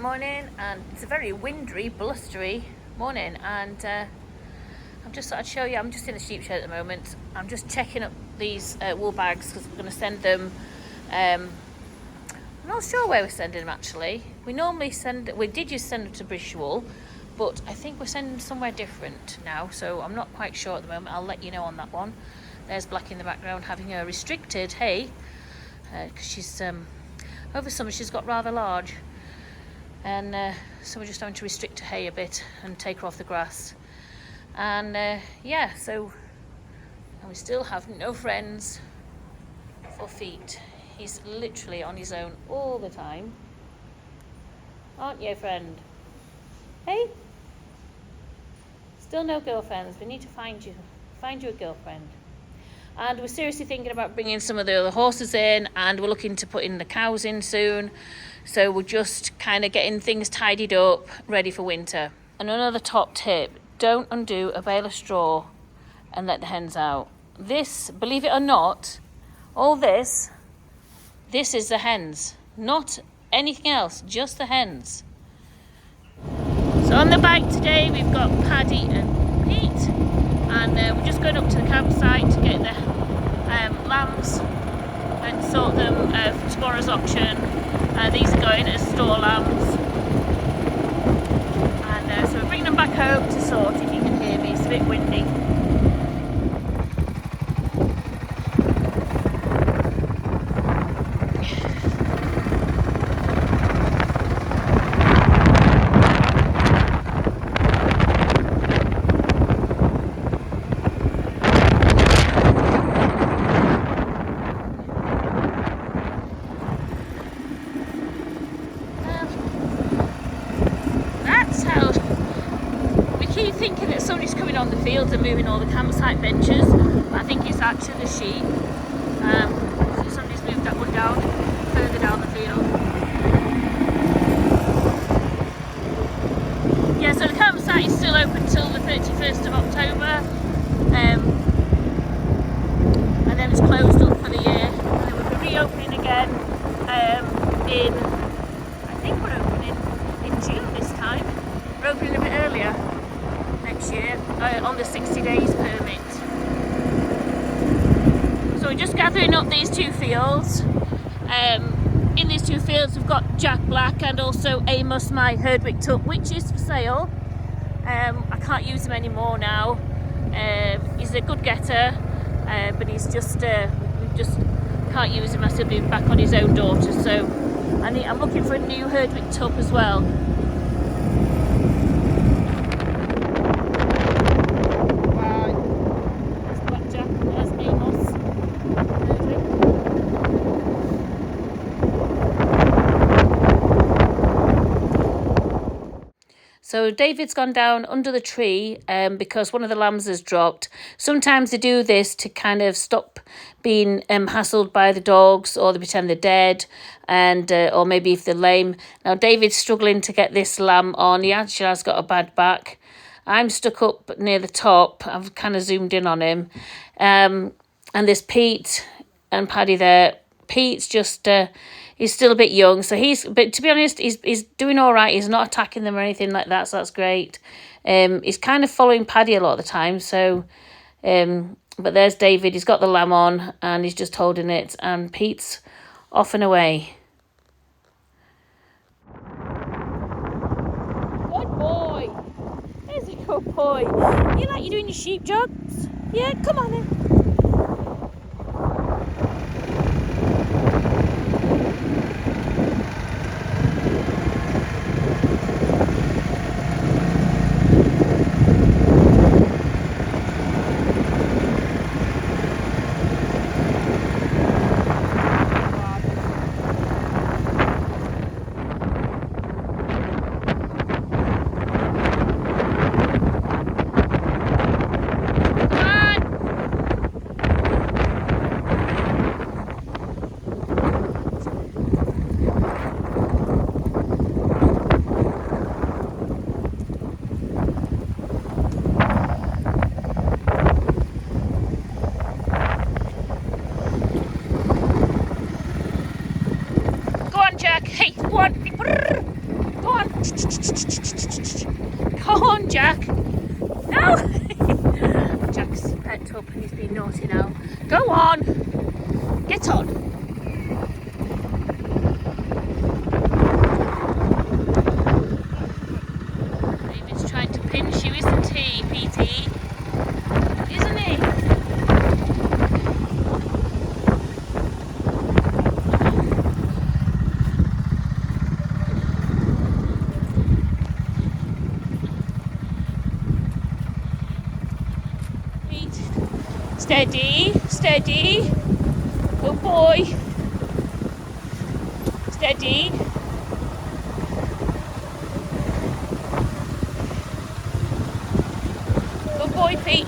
morning, and it's a very windy, blustery morning, and I'm just thought I'd show you. I'm just in the sheep shed at the moment. I'm just checking up these wool bags because we're going to send them. I'm not sure where we're sending them actually. We did used to send them to British Wool, but I think we're sending them somewhere different now, so I'm not quite sure at the moment. I'll let you know on that one. There's Black in the background having a restricted hay because she's over summer she's got rather large, and so we're just having to restrict her hay a bit and take her off the grass. And and we still have no friends for feet. He's literally on his own all the time, aren't you, friend? Hey, still no girlfriends. We need to find you a girlfriend. And we're seriously thinking about bringing some of the other horses in, and we're looking to put in the cows in soon. So we're just kind of getting things tidied up, ready for winter. And another top tip, don't undo a bale of straw and let the hens out. This, believe it or not, all this is the hens, not anything else, just the hens. So on the bike today, we've got Paddy and Pete, and we're just going up to the campsite to get the lambs and sort them for tomorrow's auction. These are going as store lambs, and so we're bringing them back home to sort. If you can hear me, it's a bit windy. Thinking that somebody's coming on the fields and moving all the campsite benches. I think it's actually the sheep. So somebody's moved that one down, further down the field. Yeah, so the campsite is still open till the 31st of October. And then it's closed up for the year. And then we'll be reopening again I think we're opening in June this time. We're opening a bit earlier next year on the 60 days permit. So we're just gathering up these two fields. In these two fields we've got Jack Black and also Amos, my Herdwick Tup, which is for sale. I can't use him anymore now. He's a good getter, but he's just we just can't use him as he'll be back on his own daughter. So I'm looking for a new Herdwick Tup as well. So David's gone down under the tree because one of the lambs has dropped. Sometimes they do this to kind of stop being hassled by the dogs, or they pretend they're dead, and or maybe if they're lame. Now David's struggling to get this lamb on. He actually has got a bad back. I'm stuck up near the top. I've kind of zoomed in on him. And there's Pete and Paddy there. Pete's just... he's still a bit young, but to be honest, he's doing all right. He's not attacking them or anything like that, so that's great. He's kind of following Paddy a lot of the time, so... but there's David, he's got the lamb on, and he's just holding it, and Pete's off and away. Good boy! There's a good boy. You like you doing your sheep jogs? Yeah, come on then. Come on, Jack. No. Jack's pet up and he's being naughty now. Go on. Get on. David's trying to pinch you, isn't he, Petey? Isn't he? Steady, steady. Good boy. Steady. Good boy, Pete.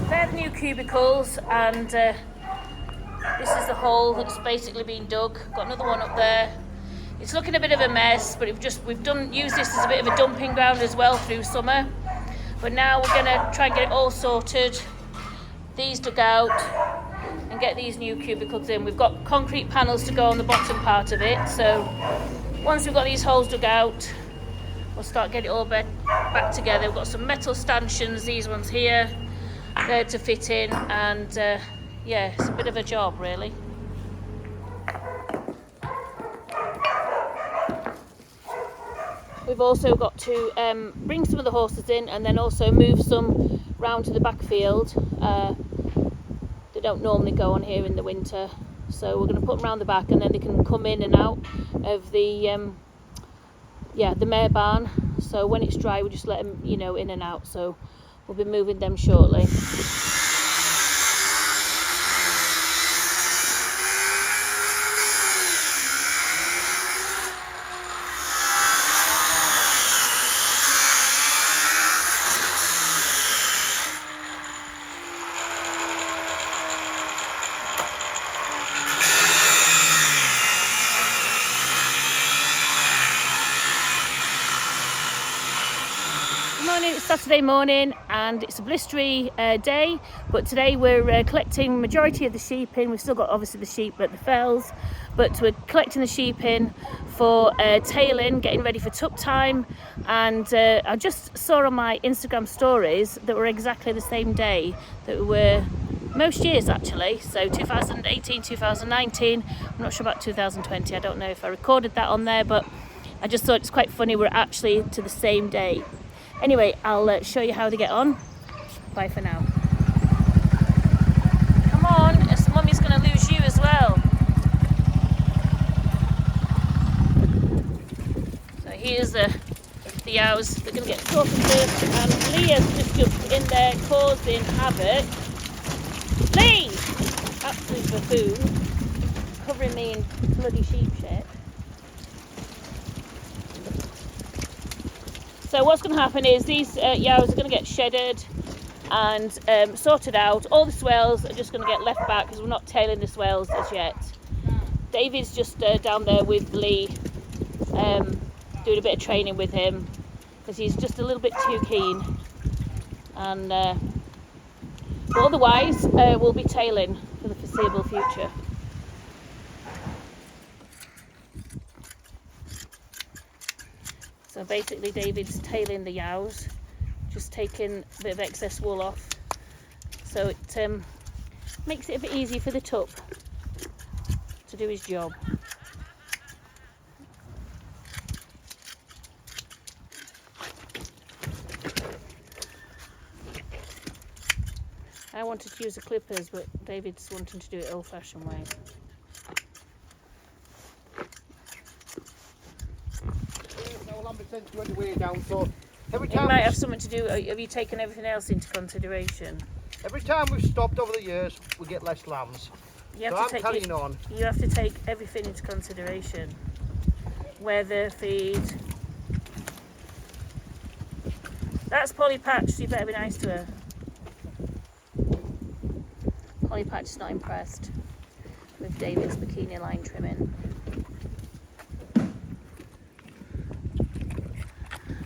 They're the new cubicles, and this is the hole that's basically been dug. Got another one up there. It's looking a bit of a mess, but we've used this as a bit of a dumping ground as well through summer. But now we're gonna try and get it all sorted. These dug out and get these new cubicles in. We've got concrete panels to go on the bottom part of it. So once we've got these holes dug out, we'll start getting it all back together. We've got some metal stanchions, these ones here, there to fit in, and yeah, it's a bit of a job really. We've also got to bring some of the horses in and then also move some round to the back field. They don't normally go on here in the winter, so we're going to put them round the back and then they can come in and out of the mare barn. So when it's dry, we just let them, you know, in and out. So we'll be moving them shortly. It's Saturday morning and it's a blistery day, but today we're collecting majority of the sheep in. We've still got obviously the sheep at the fells, but we're collecting the sheep in for tailing, getting ready for Tup Time. And I just saw on my Instagram stories that were exactly the same day that we were most years actually. So 2018, 2019, I'm not sure about 2020, I don't know if I recorded that on there, but I just thought it's quite funny we're actually to the same day. Anyway, I'll show you how they get on. Bye for now. Come on, Mummy's going to lose you as well. So here's the Yows. They're going to get talking first, and Leah's just jumped in there causing havoc. Lee! Absolute buffoon. Covering me in bloody sheep shit. So what's going to happen is these Yows are going to get shedded and sorted out. All the swells are just going to get left back because we're not tailing the swells as yet. David's just down there with Lee, doing a bit of training with him because he's just a little bit too keen. And but otherwise, we'll be tailing for the foreseeable future. So basically David's tailing the Yows, just taking a bit of excess wool off, so it makes it a bit easier for the Tup to do his job. I wanted to use the clippers, but David's wanting to do it old-fashioned way. Down, so every It time might have something to do. Have you taken everything else into consideration? Every time we've stopped over the years, we get less lambs. You have So to I'm carrying on. You have to take everything into consideration. Weather, feed. That's Polly Patch, so you better be nice to her. Polly Patch is not impressed with David's bikini line trimming.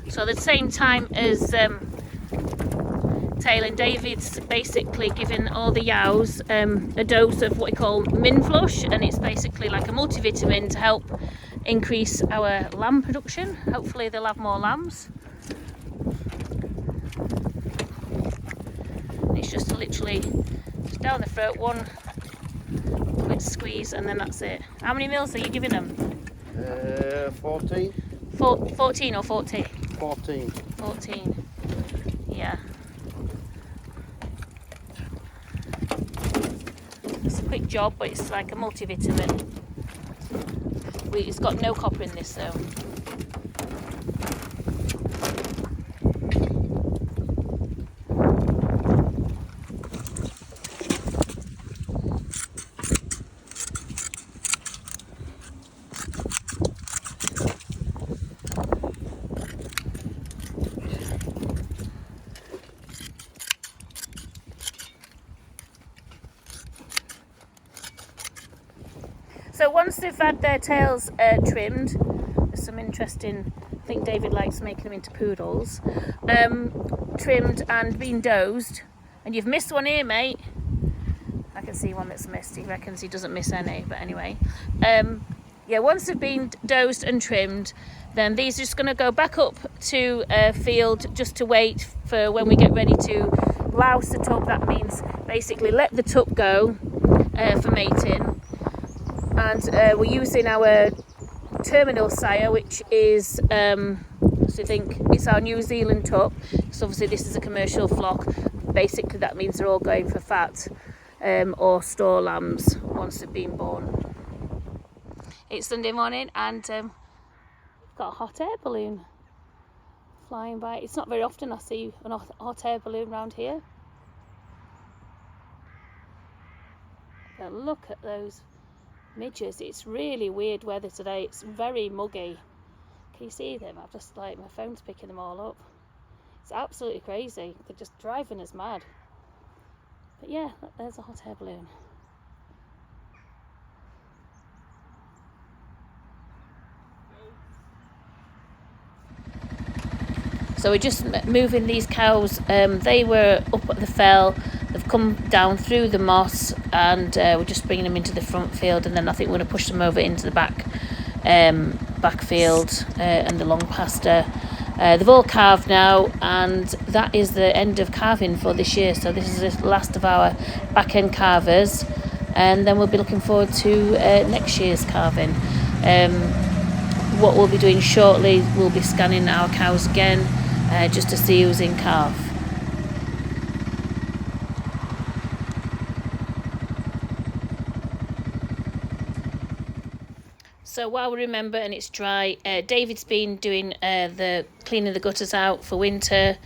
So at the same time as tail, and David's basically given all the Yows a dose of what we call min flush, and it's basically like a multivitamin to help increase our lamb production. Hopefully they'll have more lambs. It's just literally just down the throat, one quick squeeze, and then that's it. How many mils are you giving them? 14. 14 or 40? 14. 14. Yeah. It's a quick job, but it's like a multivitamin. It's got no copper in this though. So once they've had their tails trimmed, there's some interesting, I think David likes making them into poodles, trimmed and been dosed, and you've missed one here, mate. I can see one that's missed. He reckons he doesn't miss any, but anyway. Yeah, once they've been dosed and trimmed, then these are just going to go back up to a field just to wait for when we get ready to louse the tup. That means basically let the tup go for mating. And we're using our terminal sire, which is, so I think it's our New Zealand tup. So obviously this is a commercial flock. Basically that means they're all going for fat or store lambs once they've been born. It's Sunday morning, and we've got a hot air balloon flying by. It's not very often I see an hot air balloon around here. But look at those midges. It's really weird weather today. It's very muggy. Can you see them? I've just like, my phone's picking them all up. It's absolutely crazy. They're just driving us mad. But yeah, look, there's a hot air balloon. So we're just moving these cows. They were up at the fell. They've come down through the moss, and we're just bringing them into the front field, and then I think we're going to push them over into the back field and the long pasture. They've all calved now, and that is the end of calving for this year. So this is the last of our back end calvers, and then we'll be looking forward to next year's calving. What we'll be doing shortly, we'll be scanning our cows again just to see who's in calf. So while we remember and it's dry, David's been doing the cleaning the gutters out for winter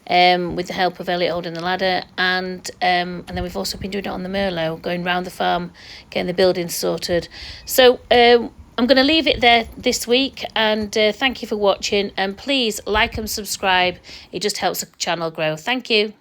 with the help of Elliot holding the ladder, and then we've also been doing it on the Merlot, going round the farm, getting the building sorted. So I'm going to leave it there this week, and thank you for watching, and please like and subscribe. It just helps the channel grow. Thank you.